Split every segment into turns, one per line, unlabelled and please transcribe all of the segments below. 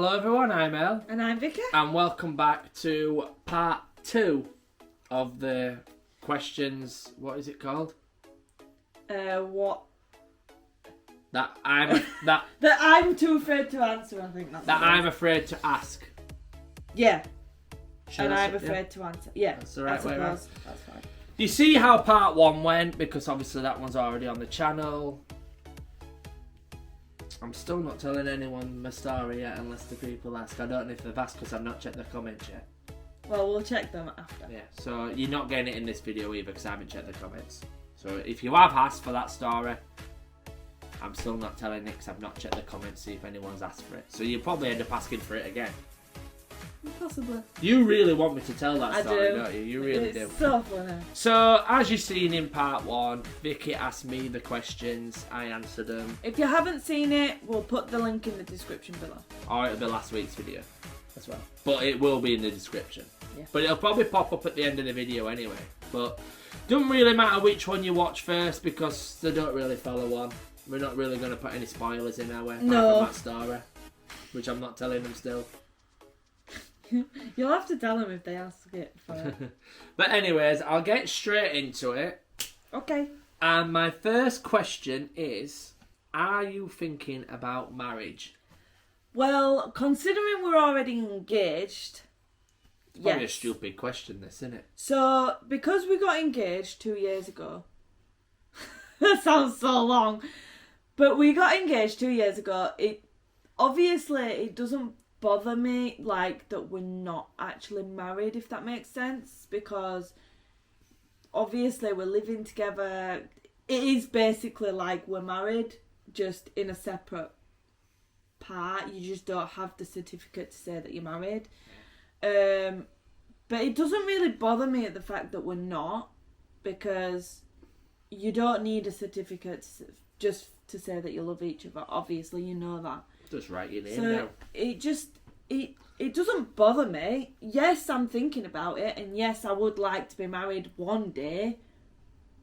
Hello everyone, I'm El.
And I'm Vickis.
And welcome back to part 2 of the questions, what is it called?
What?
That I'm
too afraid to answer, I think that's
I'm afraid to ask.
Yeah.
Should
and
I
I'm
say-
afraid to answer. Yeah.
That's the right way around.
That's fine.
You see how part 1 went, because obviously that one's already on the channel. I'm still not telling anyone my story yet unless the people ask. I don't know if they've asked because I've not checked the comments yet.
Well, we'll check them after.
Yeah, so you're not getting it in this video either because I haven't checked the comments. So if you have asked for that story, I'm still not telling it because I've not checked the comments to see if anyone's asked for it. So you probably end up asking for it again.
Possibly.
You really want me to tell that story,
do.
don't you? You really do.
It's so funny.
So, as you've seen in part 1, Vicky asked me the questions, I answered them.
If you haven't seen it, we'll put the link in the description below.
Or it'll be last week's video as well. But it will be in the description.
Yeah.
But it'll probably pop up at the end of the video anyway. But doesn't really matter which one you watch first because they don't really follow on. We're not really going to put any spoilers in our way apart from that story. Which I'm not telling them still.
You'll have to tell them if they ask it first.
But anyways, I'll get straight into it.
Okay.
And my first question is, are you thinking about marriage?
Well, considering we're already engaged,
Probably
yes.
a stupid question, this, isn't it?
So, because we got engaged 2 years ago, that sounds so long, but we got engaged 2 years ago. It doesn't bother me like that we're not actually married, if that makes sense, because obviously we're living together. It is basically like we're married, just in a separate part. You just don't have the certificate to say that you're married. But it doesn't really bother me at the fact that we're not, because you don't need a certificate just to say that you love each other. Obviously, you know that.
Just write your name
So
down.
it doesn't bother me. Yes, I'm thinking about it, and yes, I would like to be married one day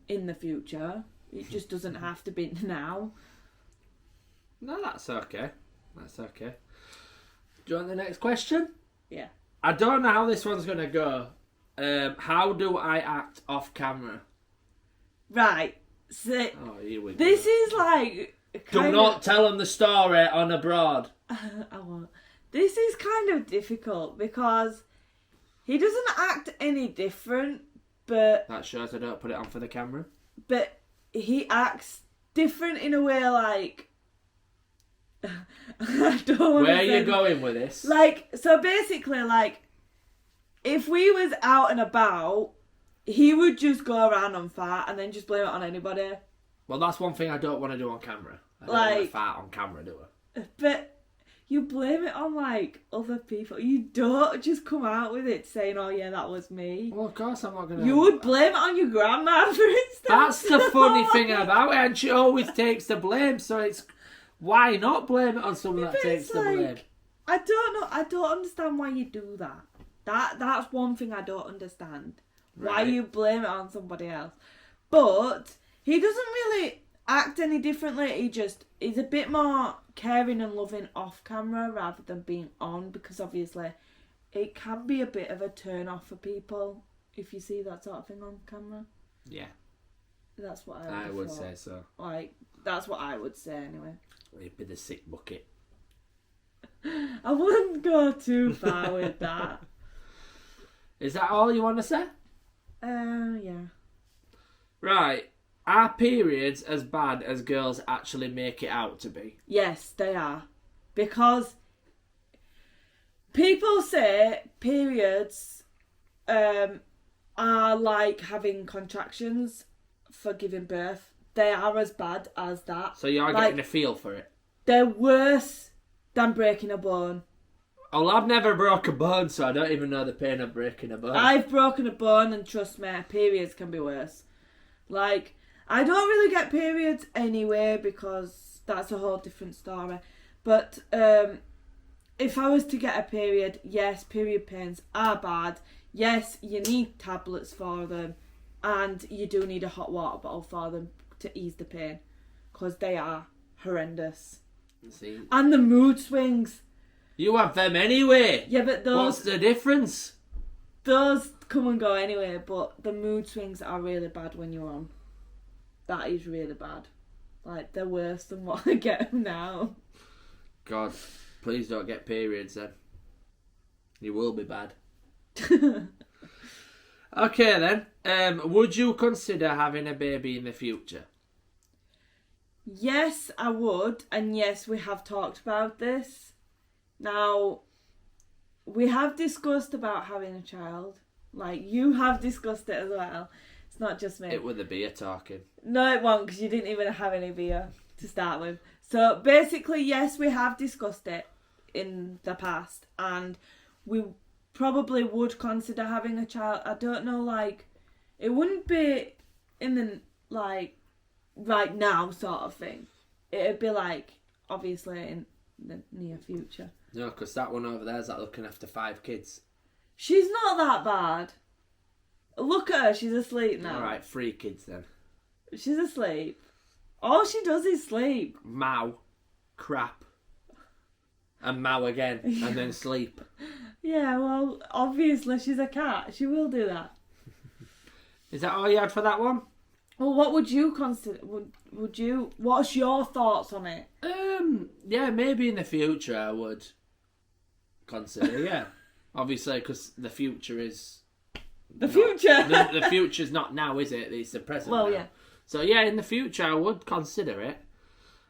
in the future. It just doesn't have to be now.
No, that's okay. That's okay. Do you want the next question?
Yeah.
I don't know how this one's going to go. How do I act off camera?
Right. So
Oh, here we go.
this is like
Do not tell them the story on abroad.
I won't. This is kind of difficult because he doesn't act any different, but
That shows I don't put it on for the camera.
he acts different in a way like I don't want
Where are you going with this?
Like, so basically, like, if we was out and about, he would just go around and fart and then just blame it on anybody.
Well, that's one thing I don't want to do on camera. I don't want to
Like-
fart on camera, do I?
But you blame it on, like, other people. You don't just come out with it saying, oh, yeah, that was me.
Well, of course I'm not going to...
You would blame it on your grandma, for instance.
That's the funny thing about it, and she always takes the blame, so it's... Why not blame it on someone that
But
takes
it's
the blame?
like, I don't know. I don't understand why you do that. That's one thing I don't understand. Why
Right.
you blame it on somebody else. But he doesn't really act any differently. He's a bit more caring and loving off camera rather than being on, because obviously it can be a bit of a turn off for people if you see that sort of thing on camera.
Yeah,
That's what
I would
thought.
say so.
Like, that's what I would say anyway.
It'd be the sick bucket.
I wouldn't go too far with that.
Is that all you want to say?
Yeah.
Right. Are periods as bad as girls actually make it out to be?
Yes, they are. Because people say periods are like having contractions for giving birth. They are as bad as that.
So you are
Like,
getting a feel for it?
they're worse than breaking a bone.
Oh, I've never broke a bone, so I don't even know the pain of breaking a bone.
I've broken a bone, and trust me, periods can be worse. Like, I don't really get periods anyway because that's a whole different story. But if I was to get a period, yes, period pains are bad. Yes, you need tablets for them, and you do need a hot water bottle for them to ease the pain, because they are horrendous.
See,
And the mood swings.
You have them anyway.
Yeah, but
What's the difference?
Those come and go anyway, but the mood swings are really bad when you're on. That is really bad. Like, they're worse than what I get now.
God, please don't get periods then. You will be bad. Okay then. Would you consider having a baby in the future?
Yes, I would. And yes, we have talked about this. Now, we have discussed about having a child. Like, you have discussed it as well. It's not just me.
It was the beer talking.
No, it won't, because you didn't even have any beer to start with. So, basically, yes, we have discussed it in the past. And we probably would consider having a child. I don't know, like, it wouldn't be in the, like, right now sort of thing. It'd be, like, obviously in the near future.
No, because that one over there's like looking after 5 kids.
She's not that bad. Look at her, she's asleep now.
Alright, 3 kids then.
She's asleep. All she does is sleep.
Mow. Crap. And mow again. And then sleep.
Yeah, well, obviously she's a cat. She will do that.
Is that all you had for that one?
Well, what would you consider? Would you? What's your thoughts on it?
Yeah, maybe in the future I would consider. Yeah, obviously because the future is
the future.
The future's not now, is it? It's the present.
Well,
now.
yeah.
So yeah, in the future I would consider it.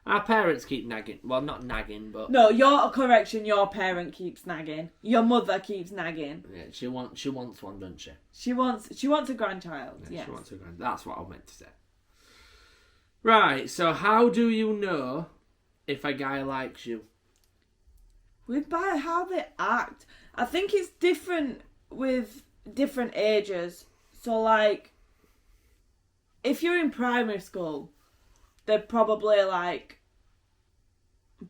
Our parents keep nagging. Well, not nagging, but
No, your correction. Your parent keeps nagging. Your mother keeps nagging.
yeah, she wants one, doesn't she?
She wants a grandchild.
Yeah,
Yes.
she wants a grand. That's what I meant to say. Right. So how do you know if a guy likes you?
By how they act. I think it's different with different ages. So, like, if you're in primary school, they'd probably, like,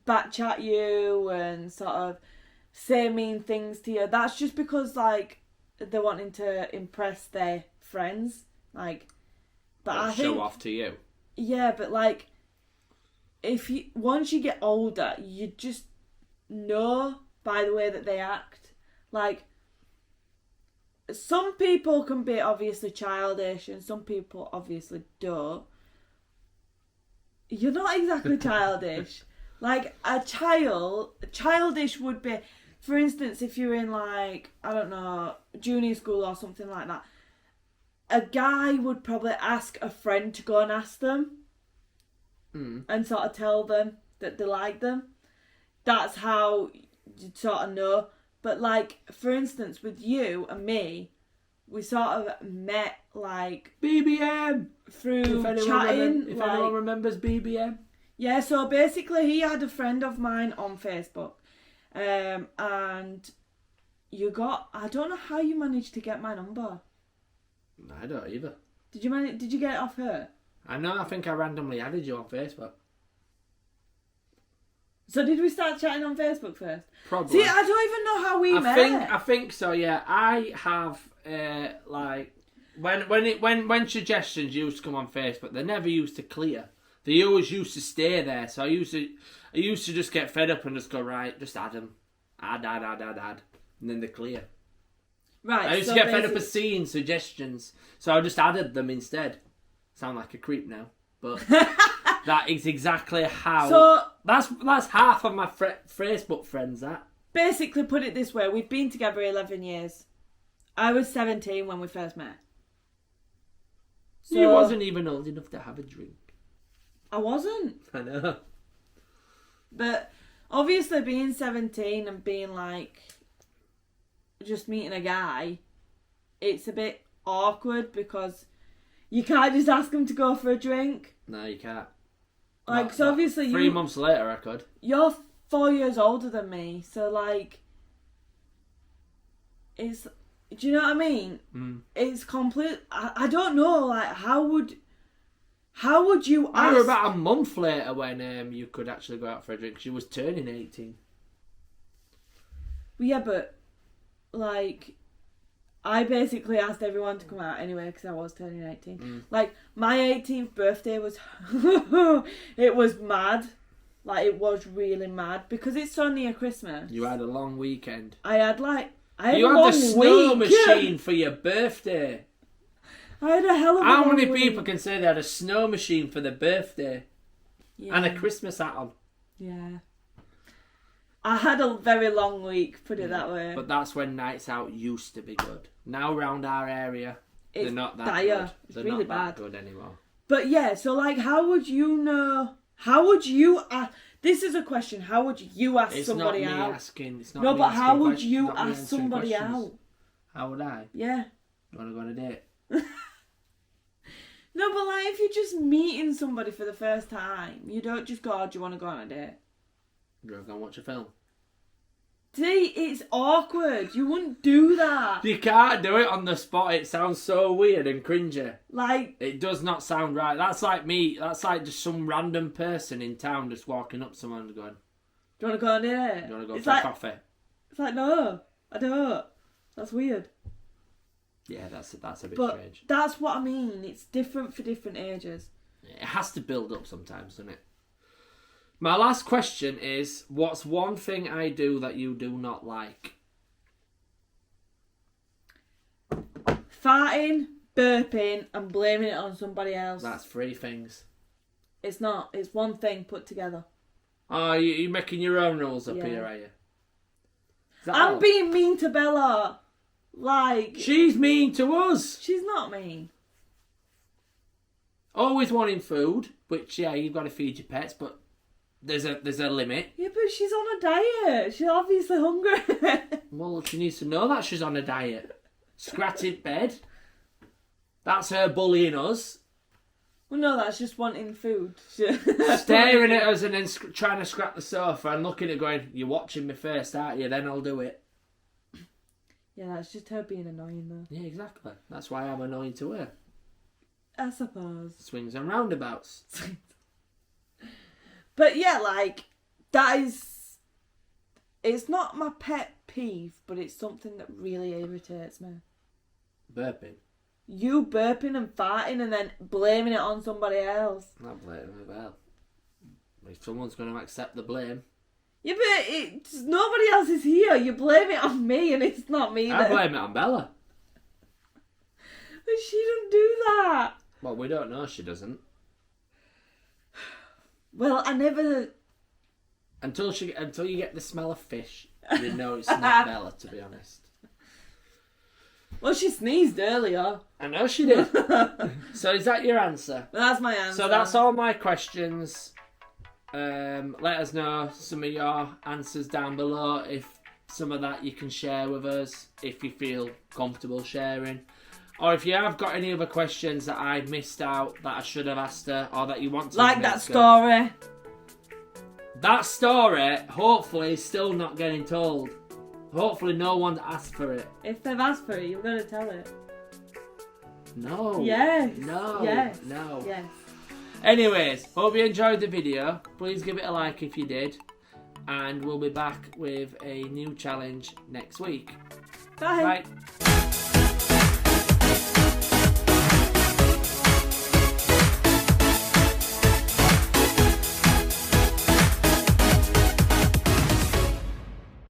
backchat you and sort of say mean things to you. That's just because, like, they're wanting to impress their friends. Like, but I think...
Show off to you.
Yeah, but, like, once you get older, you just know by the way that they act. Like, some people can be obviously childish and some people obviously don't. You're not exactly childish. Like, childish would be, for instance, if you're in, like, I don't know, junior school or something like that, a guy would probably ask a friend to go and ask them and sort of tell them that they like them. That's how you'd sort of know. But, like, for instance, with you and me, we sort of met, like...
BBM!
Through
if
chatting.
If anyone remembers BBM.
Yeah, so basically he had a friend of mine on Facebook. And I don't know how you managed to get my number.
I don't either.
Did you get it off her?
I think I randomly added you on Facebook.
So did we start chatting on Facebook first?
Probably.
See, I don't even know how we met.
I think so. Yeah, I have like when suggestions used to come on Facebook, they never used to clear. They always used to stay there. So I used to just get fed up and just go, right, just add them, add, and then they clear.
Right.
I used to get fed up of seeing suggestions, so I just added them instead. Sound like a creep now, but. That is exactly how. So that's half of my Facebook friends. That
basically, put it this way: we've been together 11 years. I was 17 when we first met. So
you wasn't even old enough to have a drink.
I wasn't.
I know.
But obviously, being 17 and being like just meeting a guy, it's a bit awkward because you can't just ask him to go for a drink.
No, you can't.
Like, so obviously
3 months later I could.
You're 4 years older than me, so like, it's, do you know what I mean? It's complete, I don't know, like, how would you ask?
I were about a month later when you could actually go out for a drink. She was turning 18.
Yeah, but, like, I basically asked everyone to come out anyway because I was turning 18. Like, my 18th birthday was... it was mad. Like, it was really mad because it's so near Christmas.
You had a long weekend.
I had
you
a
had
long
the snow
week.
machine for your birthday.
I had a hell of a
How
long
many
week.
people can say they had a snow machine for their birthday?
Yeah.
And a Christmas hat on?
Yeah. I had a very long week, put it that way.
But that's when nights out used to be good. Now round our area, they're not that
dire.
good.
It's
They're
really
not that
bad.
good anymore.
But yeah, so like, how would you know? How would you ask? This is a question. How would you ask somebody out?
It's not me
No, but how would
questions.
you
Not me
ask
answering
somebody
questions.
out?
How would I?
Yeah.
You want to go on a date?
No, but like, if you're just meeting somebody for the first time, you don't just go, oh, do you want to go on a date?
Do you want to go and watch a film?
See, it's awkward. You wouldn't do that.
You can't do it on the spot. It sounds so weird and cringy.
Like,
It does not sound right. That's like me. That's like just some random person in town just walking up to someone and going,
do you want to go on a date?
do you want to go
It's
for
like,
coffee?
It's like, no, I don't. That's weird.
Yeah, that's a bit
But
strange.
that's what I mean. It's different for different ages.
It has to build up sometimes, doesn't it? My last question is, what's one thing I do that you do not like?
Farting, burping, and blaming it on somebody else.
That's 3 things.
It's not. It's one thing put together.
Oh, you're making your own rules up
Yeah.
here, are you? Is that
I'm
all?
being mean to Bella. Like,
She's mean to us.
she's not mean.
Always wanting food, which, yeah, you've got to feed your pets, but there's a limit.
Yeah, but she's on a diet. She's obviously hungry.
Well, she needs to know that she's on a diet. Scratch in bed. That's her bullying us.
Well, no, that's just wanting food.
Staring at us and then trying to scrap the sofa and looking at going, you're watching me first, aren't you? Then I'll do it.
Yeah, that's just her being annoying, though.
Yeah, exactly. That's why I'm annoying to her.
I suppose.
Swings and roundabouts.
But yeah, like, that is... It's not my pet peeve, but it's something that really irritates me.
Burping.
You burping and farting and then blaming it on somebody else.
Not blaming me, well. If someone's going to accept the blame.
Yeah, but nobody else is here. You blame it on me and it's not me.
I blame it on Bella.
But she don't do that.
Well, we don't know she doesn't.
Well, I never...
Until you get the smell of fish, you know it's not Bella, to be honest.
Well, she sneezed earlier.
I know she did. So is that your answer?
That's my answer.
So that's all my questions. Let us know some of your answers down below. If some of that you can share with us, if you feel comfortable sharing. Or if you have got any other questions that I missed out that I should have asked her, or that you want to
like that story.
That story, hopefully, is still not getting told. Hopefully no one asked for it.
If they've asked for it, you're going to tell it.
No.
Yes.
No.
Yes.
No.
Yes.
Anyways, hope you enjoyed the video. Please give it a like if you did. And we'll be back with a new challenge next week.
Bye.
Bye.